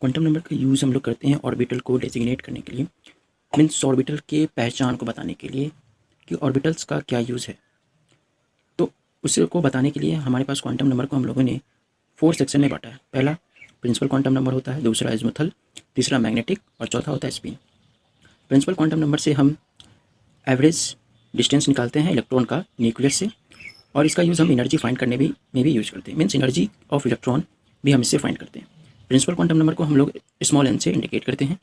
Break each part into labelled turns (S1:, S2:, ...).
S1: Quantum number का use हम लोग करते हैं ऑर्बिटल को डेजिग्नेट करने के लिए, मीन्स ऑर्बिटल के पहचान को बताने के लिए कि ऑर्बिटल्स का क्या यूज़ है। तो उसको बताने के लिए हमारे पास क्वांटम नंबर को हम लोगों ने 4 सेक्शन में बांटा है। पहला प्रिंसिपल क्वांटम नंबर होता है, दूसरा एज़िमुथल, तीसरा मैग्नेटिक और चौथा होता है स्पिन। प्रिंसिपल क्वांटम नंबर से हम एवरेज डिस्टेंस निकालते हैं इलेक्ट्रॉन का न्यूक्लियस से, और इसका यूज़ हम एनर्जी फाइंड करने में भी यूज़ करते हैं, मीन्स एनर्जी ऑफ इलेक्ट्रॉन भी हम इससे फाइंड करते हैं। प्रिंसिपल क्वांटम नंबर को हम लोग स्मॉल एन से इंडिकेट करते हैं।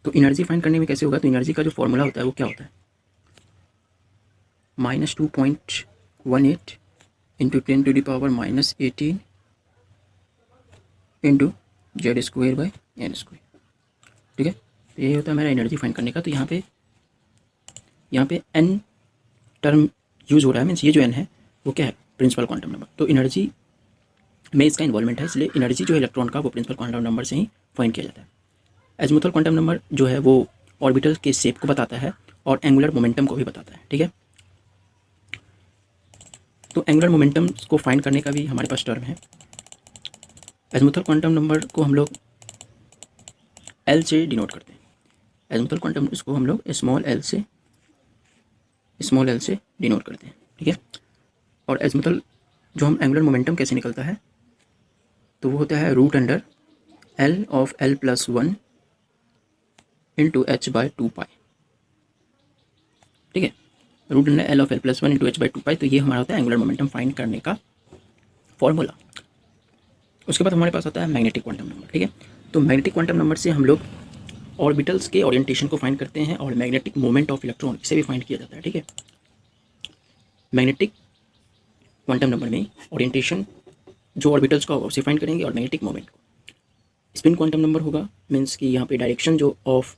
S1: तो एनर्जी फाइंड करने में कैसे होगा, तो एनर्जी का जो फॉर्मूला होता है वो क्या होता है, -2.18 इंटू 10⁻⁻18 इंटू Z²/n²। ठीक है, तो ये होता है मेरा एनर्जी फाइंड करने का। तो यहाँ पे n टर्म यूज़ हो रहा है, मीन्स ये जो n है वो क्या है, प्रिंसिपल क्वांटम नंबर। तो एनर्जी में इसका इन्वॉल्वमेंट है, इसलिए एनर्जी जो है इलेक्ट्रॉन का वो प्रिंसिपल क्वांटम नंबर से ही फाइंड किया जाता है। एज़िमुथल क्वांटम नंबर जो है वो ऑर्बिटल के शेप को बताता है और एंगुलर मोमेंटम को भी बताता है। ठीक है, तो एंगुलर मोमेंटम को फाइंड करने का भी हमारे पास टर्म है। एज़िमुथल क्वांटम नंबर को हम लोग L से डिनोट करते हैं। एज़िमुथल क्वांटम इसको हम लोग स्मॉल एल से डिनोट करते हैं। ठीक है, और एज़िमुथल जो हम एंगुलर मोमेंटम कैसे निकलता है, तो वो होता है √L of L+1 into h/2π। ठीक है, √L of L+1 into h/2π। तो ये हमारा होता है एंगुलर मोमेंटम फाइंड करने का फॉर्मूला। उसके बाद हमारे पास आता है मैग्नेटिक क्वांटम नंबर। ठीक है, तो मैग्नेटिक क्वांटम नंबर से हम लोग ऑर्बिटल्स के ओरिएंटेशन को फाइंड करते हैं और मैग्नेटिक मोमेंट ऑफ इलेक्ट्रॉन इसे भी फाइंड किया जाता है। ठीक है, मैग्नेटिक क्वांटम नंबर में ओरिएंटेशन जो ऑर्बिटल्स का होगा उसे फाइंड करेंगे और मैग्नेटिक मोमेंट को। स्पिन क्वांटम नंबर होगा, मीन्स कि यहाँ पे डायरेक्शन जो of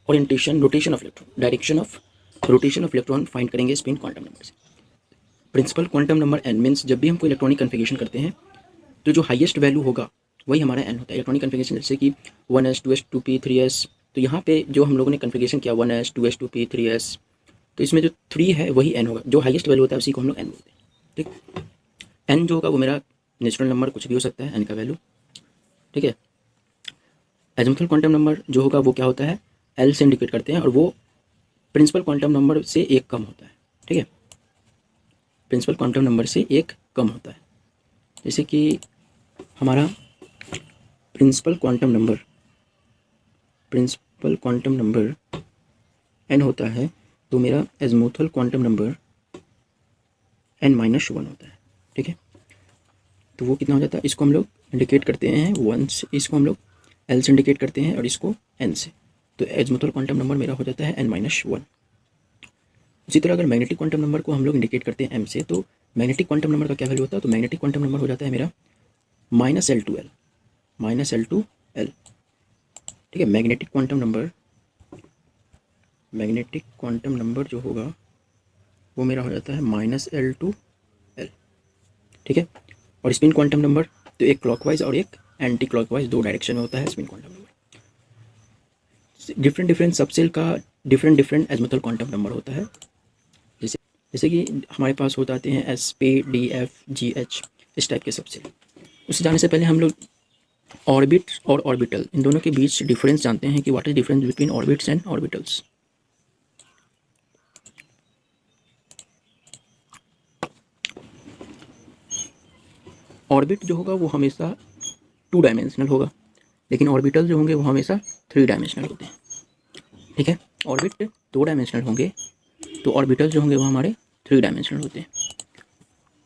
S1: orientation rotation of electron, direction of rotation of electron find करेंगे स्पिन क्वांटम नंबर से। Principal quantum number n, means जब भी हम कोई इलेक्ट्रॉनिक कन्फिगरेशन करते हैं तो जो हाईएस्ट वैल्यू होगा वही हमारा n होता है। इलेक्ट्रॉनिक कन्फिगरेशन जैसे कि 1s 2s 2p 3s, तो यहाँ पे जो हम लोगों ने कन्फिगरेशन किया 1s 2s 2p 3s, तो इसमें जो 3 है वही n होगा, जो हाईएस्ट वैल्यू होता है उसी को हम लोग n बोलते हैं। ठीक, n जो होगा वो मेरा नेचुरल नंबर कुछ भी हो सकता है n का वैल्यू। ठीक है, एज़िमुथल क्वांटम नंबर जो होगा वो क्या होता है, L से इंडिकेट करते हैं और वो प्रिंसिपल क्वांटम नंबर से एक कम होता है। ठीक है, प्रिंसिपल क्वांटम नंबर से एक कम होता है। जैसे कि हमारा प्रिंसिपल क्वांटम नंबर n होता है, तो मेरा एज़िमुथल क्वांटम नंबर n-1 होता है। ठीक है, तो वो कितना हो जाता है, इसको हम लोग इंडिकेट करते हैं 1 से, इसको हम लोग L से इंडिकेट करते हैं और इसको n से, तो एज़िमुथल क्वांटम नंबर मेरा हो जाता है n-1। इसी तरह अगर मैग्नेटिक क्वांटम नंबर को हम लोग इंडिकेट करते हैं m से, तो मैग्नेटिक क्वांटम नंबर का क्या वैल्यू होता है, तो मैग्नेटिक क्वांटम नंबर हो जाता है मेरा -L2L। ठीक है, मैग्नेटिक क्वांटम नंबर जो होगा वो मेरा हो जाता है -L2L। ठीक है, और स्पिन क्वांटम नंबर तो एक क्लॉकवाइज और एक एंटी क्लॉकवाइज, दो डायरेक्शन में होता है spin quantum number. Different subshell का डिफरेंट एज़िमुथल क्वांटम नंबर होता है। जैसे कि हमारे पास हो जाते हैं S P D F G H, इस टाइप के सबसेल। उससे जाने से पहले हम लोग ऑर्बिट और ऑर्बिटल इन दोनों के बीच डिफरेंस जानते हैं कि what is difference between orbits and orbitals. Orbit जो होगा वो हमेशा 2 डायमेंशनल होगा, लेकिन ऑर्बिटल जो होंगे वो हमेशा 3 डायमेंशनल होते हैं। ठीक है, ऑर्बिट 2 डायमेंशनल होंगे तो ऑर्बिटल जो होंगे वो हमारे 3 डायमेंशनल होते हैं।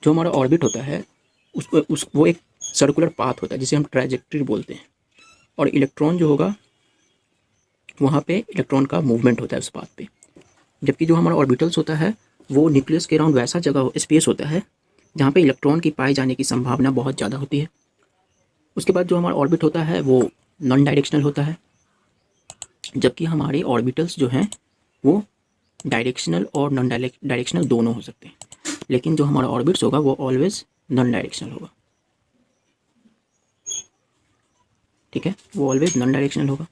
S1: जो हमारा ऑर्बिट होता है वो एक सर्कुलर पाथ होता है जिसे हम ट्रैजेक्टरी बोलते हैं, और इलेक्ट्रॉन जो होगा वहाँ पे इलेक्ट्रॉन का मूवमेंट होता है उस पाथ पे। जबकि जो हमारा ऑर्बिटल्स होता है वो न्यूक्लियस के अराउंड वैसा जगह स्पेस होता है जहाँ पे इलेक्ट्रॉन की पाए जाने की संभावना बहुत ज़्यादा होती है। उसके बाद जो हमारा ऑर्बिट होता है वो नॉन डायरेक्शनल होता है, जबकि हमारे ऑर्बिटल्स जो हैं वो डायरेक्शनल और नॉन डायरेक्शनल दोनों हो सकते हैं, लेकिन जो हमारा ऑर्बिट्स होगा वो ऑलवेज नॉन डायरेक्शनल होगा। ठीक है, वो ऑलवेज नॉन डायरेक्शनल होगा,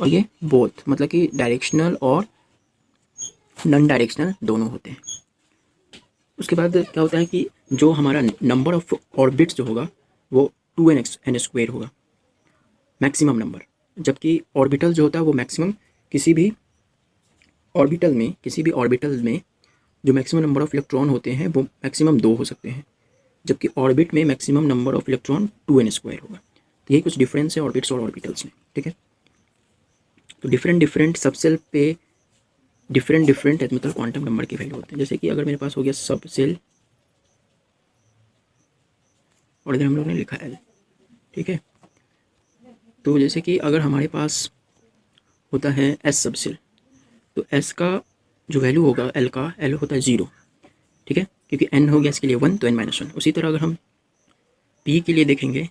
S1: और ये बोथ मतलब कि डायरेक्शनल और नॉन डायरेक्शनल दोनों होते हैं। उसके बाद क्या होता है कि जो हमारा नंबर ऑफ ऑर्बिट्स जो होगा वो 2n स्क्वायर होगा मैक्सिमम नंबर, जबकि ऑर्बिटल जो होता है वो मैक्सिमम किसी भी ऑर्बिटल में जो मैक्सिमम नंबर ऑफ इलेक्ट्रॉन होते हैं वो मैक्सिमम 2 हो सकते हैं, जबकि ऑर्बिट में maximum number of electron 2n square होगा। तो यही कुछ डिफरेंस है ऑर्बिट्स और ऑर्बिटल्स में, ठीक है। तो डिफरेंट सबसेल पे डिफरेंट एज़िमुथल क्वांटम नंबर की वैल्यू होते हैं। जैसे कि अगर मेरे पास हो गया सब सेल और इधर हम लोग ने लिखा L, ठीक है। तो जैसे कि अगर हमारे पास होता है S सब सेल, तो S का जो वैल्यू होगा L का, L होता है 0, ठीक है, क्योंकि N हो गया इसके लिए 1, तो n-1। उसी तरह अगर हम P के लिए देखेंगे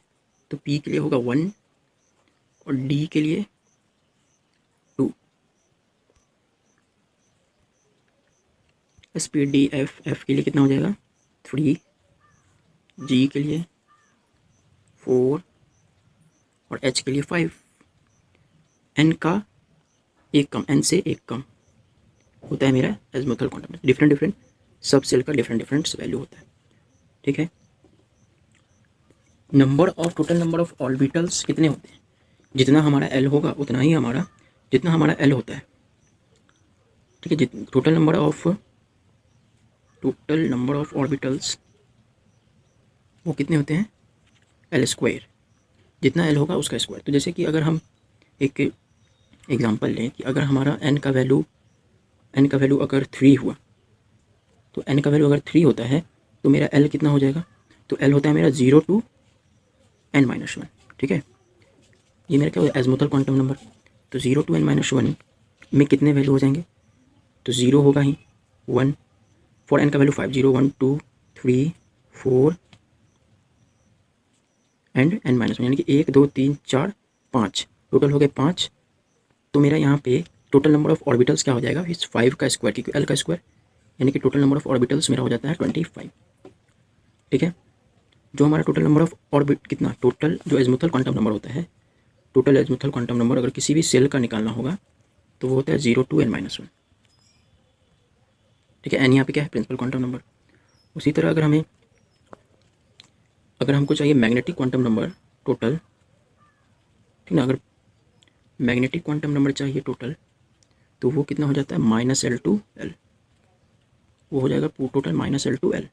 S1: तो P के लिए होगा 1 और D के लिए 2, S P D F के लिए कितना हो जाएगा 3, G के लिए 4 और H के लिए 5। N का एक कम, N से एक कम होता है मेरा एज़िमुथल क्वांटम। डिफरेंट सब सेल का डिफरेंट वैल्यू होता है, ठीक है। टोटल नंबर ऑफ ऑर्बिटल्स कितने होते हैं, जितना हमारा L होगा उतना ही जितना हमारा L होता है, ठीक है। टोटल नंबर ऑफ ऑर्बिटल्स वो कितने होते हैं L स्क्वायर, जितना L होगा उसका स्क्वायर। तो जैसे कि अगर हम एक एग्जांपल लें कि अगर हमारा n का वैल्यू अगर 3 हुआ, तो n का वैल्यू अगर 3 होता है तो मेरा L कितना हो जाएगा, तो L होता है मेरा 0 to n-1, ठीक है। ये मेरा क्या होगा एज़िमुथल क्वांटम नंबर। तो 0 to n-1 में कितने वैल्यू हो जाएंगे, तो 0 होगा ही, 1 फॉर n का वैल्यू 5, 0 1 2 3 4 एंड n-1, यानी कि 1 2 3 4 5 टोटल हो गए 5। तो मेरा यहाँ पे टोटल नंबर ऑफ ऑर्बिटल्स क्या हो जाएगा, इस 5 का स्क्वायर, क्योंकि L का स्क्वायर, यानी कि टोटल नंबर ऑफ ऑर्बिटल्स मेरा हो जाता है 25, ठीक है। जो हमारा टोटल नंबर ऑफ ऑर्बिट कितना, टोटल जो एज़िमुथल क्वांटम नंबर होता है, टोटल एज़िमुथल क्वांटम नंबर अगर किसी भी सेल का निकालना होगा तो वो होता है 0 to n-1, ठीक है। n यहाँ पे क्या है, प्रिंसिपल क्वांटम नंबर। उसी तरह अगर हमको चाहिए मैग्नेटिक क्वांटम नंबर टोटल, ठीक ना, अगर मैग्नेटिक क्वांटम नंबर चाहिए टोटल, तो वो कितना हो जाता है -L to L, वो हो जाएगा टोटल -L to L।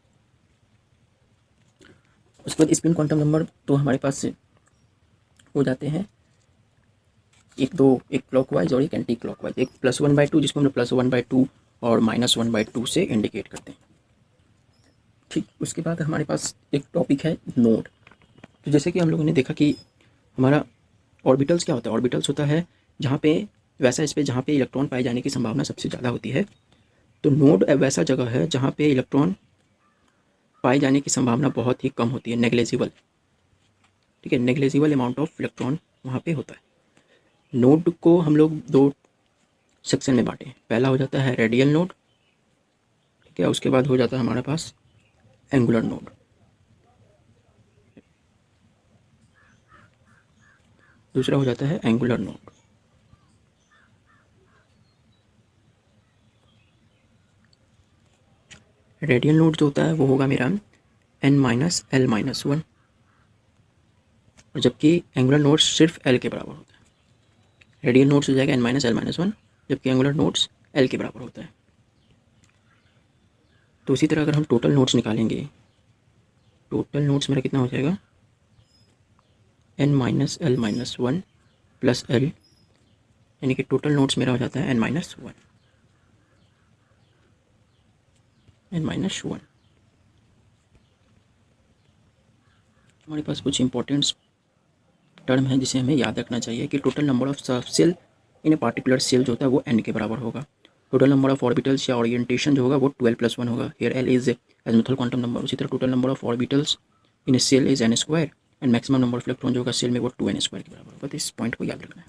S1: उसके बाद स्पिन क्वांटम नंबर तो हमारे पास से हो जाते हैं एक क्लॉकवाइज और एक एंटी क्लॉकवाइज, एक +1/2 जिसको हम +1/2 और -1/2 से इंडिकेट करते हैं, ठीक। उसके बाद हमारे पास एक टॉपिक है नोड। तो जैसे कि हम लोगों ने देखा कि हमारा ऑर्बिटल्स क्या होता है, ऑर्बिटल्स होता है जहाँ पे वैसा स्पेस जहाँ पे इलेक्ट्रॉन पाए जाने की संभावना सबसे ज़्यादा होती है। तो नोड वैसा जगह है जहाँ पे इलेक्ट्रॉन पाए जाने की संभावना बहुत ही कम होती है, नेग्लेजिबल, ठीक है। नेग्लेजिबल अमाउंट ऑफ इलेक्ट्रॉन वहाँ पे होता है। नोड को हम लोग 2 सेक्शन में बांटे, पहला हो जाता है रेडियल नोड, ठीक है। उसके बाद हो जाता है हमारे पास एंगुलर नोड, दूसरा हो जाता है एंगुलर नोड। रेडियल नोड जो होता है वो होगा मेरा n-l-1, और जबकि एंगुलर नोड्स सिर्फ l के बराबर होता है। रेडियल नोड्स हो जाएगा n-l-1, जबकि एंगुलर नोड्स l के बराबर होता है। तो इसी तरह अगर हम टोटल नोड्स निकालेंगे, टोटल नोड्स मेरा कितना हो जाएगा n-l-1 प्लस l, यानी कि टोटल नोड्स मेरा हो जाता है n-1। हमारे पास कुछ इंपॉर्टेंट टर्म है जिसे हमें याद रखना चाहिए कि total number of subshell in a particular shell जो होता है वो n के बराबर होगा। टोटल नंबर ऑफ ऑर्बिटल्स या ओरिएंटेशन जो होगा वो 12+1 होगा। Here L is azimuthal quantum number. उसी तरह total number of orbitals in a shell is n² and maximum number of electron जो होगा सेल में वो 2n² के बराबर होगा। तो इस पॉइंट को याद रखना है।